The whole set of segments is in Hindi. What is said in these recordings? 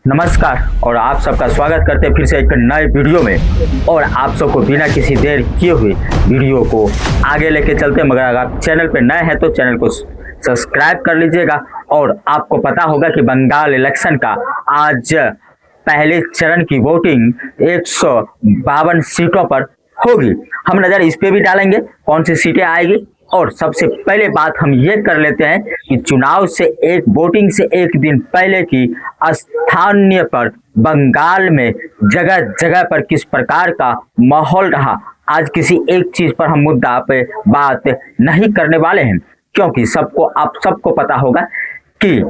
नमस्कार और आप सबका स्वागत करते हैं फिर से एक नए वीडियो में। और आप सबको बिना किसी देर किए हुए वीडियो को आगे लेके चलते हैं। मगर अगर आप चैनल पर नए हैं तो चैनल को सब्सक्राइब कर लीजिएगा। और आपको पता होगा कि बंगाल इलेक्शन का आज पहले चरण की वोटिंग 152 सीटों पर होगी। हम नज़र इस पे भी डालेंगे कौन सी सीटें आएगी। और सबसे पहले बात हम ये कर लेते हैं कि चुनाव से वोटिंग से एक दिन पहले की स्थानीय पर बंगाल में जगह जगह पर किस प्रकार का माहौल रहा। आज किसी एक चीज पर हम मुद्दा पे बात नहीं करने वाले हैं, क्योंकि आप सबको पता होगा कि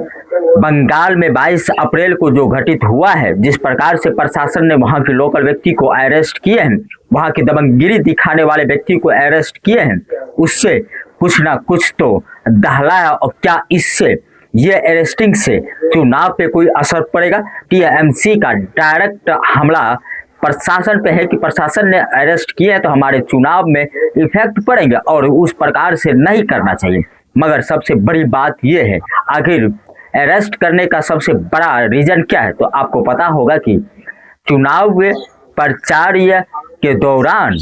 बंगाल में 22 अप्रैल को जो घटित हुआ है, जिस प्रकार से प्रशासन ने वहां के लोकल व्यक्ति को अरेस्ट किए हैं, वहां की दबंगगिरी दिखाने वाले व्यक्ति को अरेस्ट किए हैं, उससे कुछ ना कुछ तो दहलाया। और क्या इससे ये अरेस्टिंग से चुनाव पे कोई असर पड़ेगा? टीएमसी का डायरेक्ट हमला प्रशासन पे है कि प्रशासन ने अरेस्ट किया है तो हमारे चुनाव में इफेक्ट पड़ेंगे, और उस प्रकार से नहीं करना चाहिए। मगर सबसे बड़ी बात यह है, आखिर अरेस्ट करने का सबसे बड़ा रीजन क्या है? तो आपको पता होगा कि चुनाव प्रचार के दौरान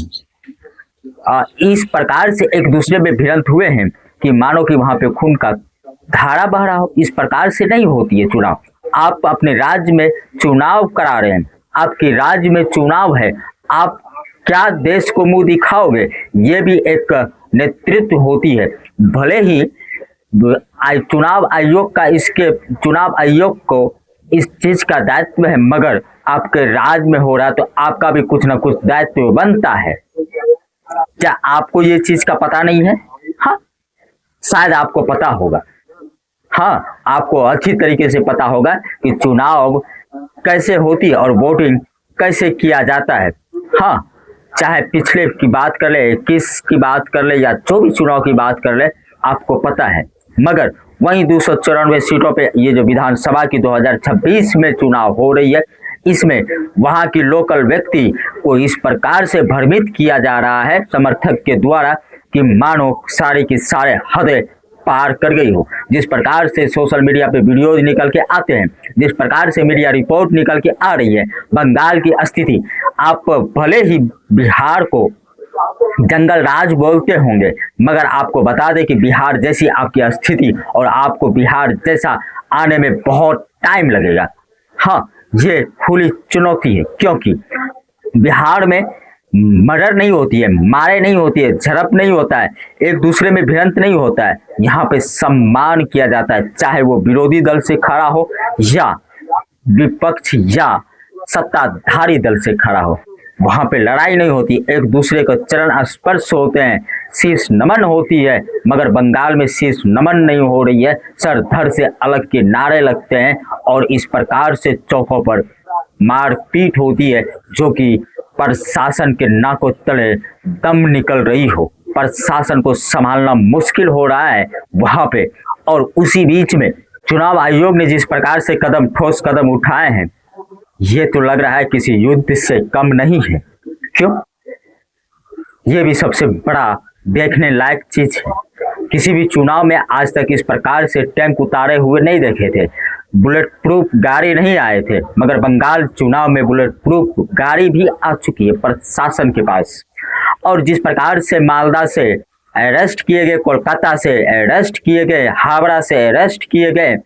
इस प्रकार से एक दूसरे में भिड़ंत हुए हैं कि मानो कि वहां पे खून का धारा बह रहा हो। इस प्रकार से नहीं होती है चुनाव। आप अपने राज्य में चुनाव करा रहे हैं, आपके राज्य में चुनाव है, आप क्या देश को मुंह दिखाओगे? ये भी एक नेतृत्व होती है। भले ही चुनाव आयोग को इस चीज का दायित्व है, मगर आपके राज्य में हो रहा है तो आपका भी कुछ ना कुछ दायित्व बनता है। क्या आपको ये चीज का पता नहीं है? हाँ, शायद आपको पता होगा। हाँ, आपको अच्छी तरीके से पता होगा कि चुनाव कैसे होती है और वोटिंग कैसे किया जाता है। हाँ, चाहे पिछले की बात कर ले, 21 की बात कर ले या 24 चुनाव की बात कर ले, आपको पता है। मगर वहीं 294 सीटों पे ये जो विधानसभा की 2026 में चुनाव हो रही है, इसमें वहां की लोकल व्यक्ति को इस प्रकार से भ्रमित किया जा रहा है समर्थक के द्वारा कि मानो सारी की सारे हदें पार कर गई हो। जिस प्रकार से सोशल मीडिया पे वीडियोज निकल के आते हैं, जिस प्रकार से मीडिया रिपोर्ट निकल के आ रही है बंगाल की स्थिति, आप भले ही बिहार को जंगल राज बोलते होंगे, मगर आपको बता दें कि बिहार जैसी आपकी स्थिति और आपको बिहार जैसा आने में बहुत टाइम लगेगा। हाँ, ये खुली चुनौती है, क्योंकि बिहार में मर्डर नहीं होती है, मारे नहीं होती है, झड़प नहीं होता है, एक दूसरे में भिड़ंत नहीं होता है। यहाँ पे सम्मान किया जाता है, चाहे वो विरोधी दल से खड़ा हो या विपक्ष या सत्ताधारी दल से खड़ा हो। वहां पे लड़ाई नहीं होती, एक दूसरे को चरण स्पर्श होते हैं, शीश नमन होती है। मगर बंगाल में शीश नमन नहीं हो रही है, सर धड़ से अलग के नारे लगते हैं और इस प्रकार से चौकों पर मारपीट होती है, जो कि प्रशासन के नाकों तले दम निकल रही हो। प्रशासन को संभालना मुश्किल हो रहा है वहां पे। और उसी बीच में चुनाव आयोग ने जिस प्रकार से ठोस कदम उठाए हैं, ये तो लग रहा है किसी युद्ध से कम नहीं है। क्यों? ये भी सबसे बड़ा देखने लायक चीज है। किसी भी चुनाव में आज तक इस प्रकार से टैंक उतारे हुए नहीं देखे थे, बुलेट प्रूफ गाड़ी नहीं आए थे, मगर बंगाल चुनाव में बुलेट प्रूफ गाड़ी भी आ चुकी है प्रशासन के पास। और जिस प्रकार से मालदा से अरेस्ट किए गए, कोलकाता से अरेस्ट किए गए, हावड़ा से अरेस्ट किए गए,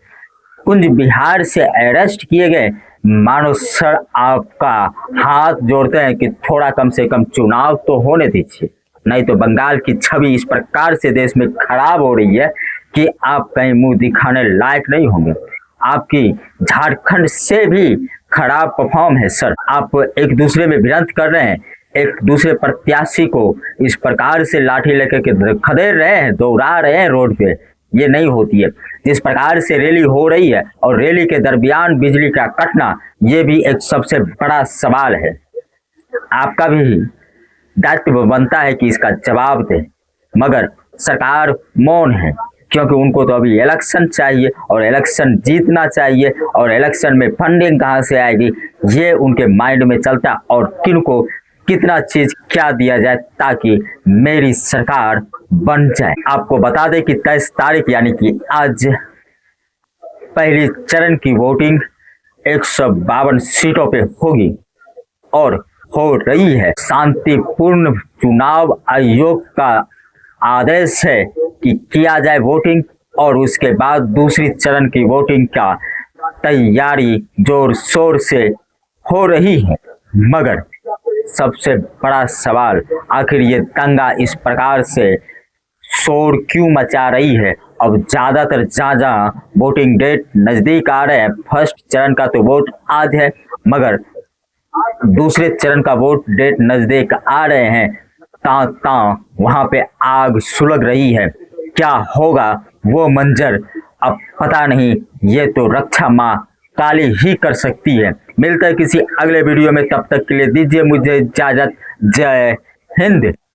कुंज बिहार से अरेस्ट किए गए, मानो सर आपका हाथ जोड़ते हैं कि थोड़ा कम से कम चुनाव तो होने दीजिए, नहीं तो बंगाल की छवि इस प्रकार से देश में खराब हो रही है कि आप कहीं मुंह दिखाने लायक नहीं होंगे। आपकी झारखंड से भी खराब परफॉर्म है सर। आप एक दूसरे में भिड़ंत कर रहे हैं, एक दूसरे प्रत्याशी को इस प्रकार से लाठी लेकर के खदेड़ रहे हैं, दौड़ा रहे हैं रोड पे। ये नहीं होती है। जिस प्रकार से रैली हो रही है और रैली के दरमियान बिजली का कटना, ये भी एक सबसे बड़ा सवाल है। आपका भी दायित्व बनता है कि इसका जवाब दे, मगर सरकार मौन है, क्योंकि उनको तो अभी इलेक्शन चाहिए और इलेक्शन जीतना चाहिए, और इलेक्शन में फंडिंग कहाँ से आएगी ये उनके माइंड में चलता, और किनको कितना चीज क्या दिया जाए ताकि मेरी सरकार बन जाए। आपको बता दें कि 23 तारीख यानी कि आज पहली चरण की वोटिंग 152 सीटों पे होगी और हो रही है। शांतिपूर्ण चुनाव आयोग का आदेश है कि किया जाए वोटिंग और उसके बाद दूसरी चरण की वोटिंग का तैयारी जोर शोर से हो रही है। मगर सबसे बड़ा सवाल, आखिर ये दंगा इस प्रकार से शोर क्यों मचा रही है? अब ज्यादातर जहाँ वोटिंग डेट नजदीक आ रहे हैं, फर्स्ट चरण का तो वोट आज है, मगर दूसरे चरण का वोट डेट नजदीक आ रहे हैं, वहां पे आग सुलग रही है। क्या होगा वो मंजर अब पता नहीं, ये तो रक्षा माँ काली ही कर सकती है। मिलता है किसी अगले वीडियो में, तब तक के लिए दीजिए मुझे इजाजत। जय हिंद।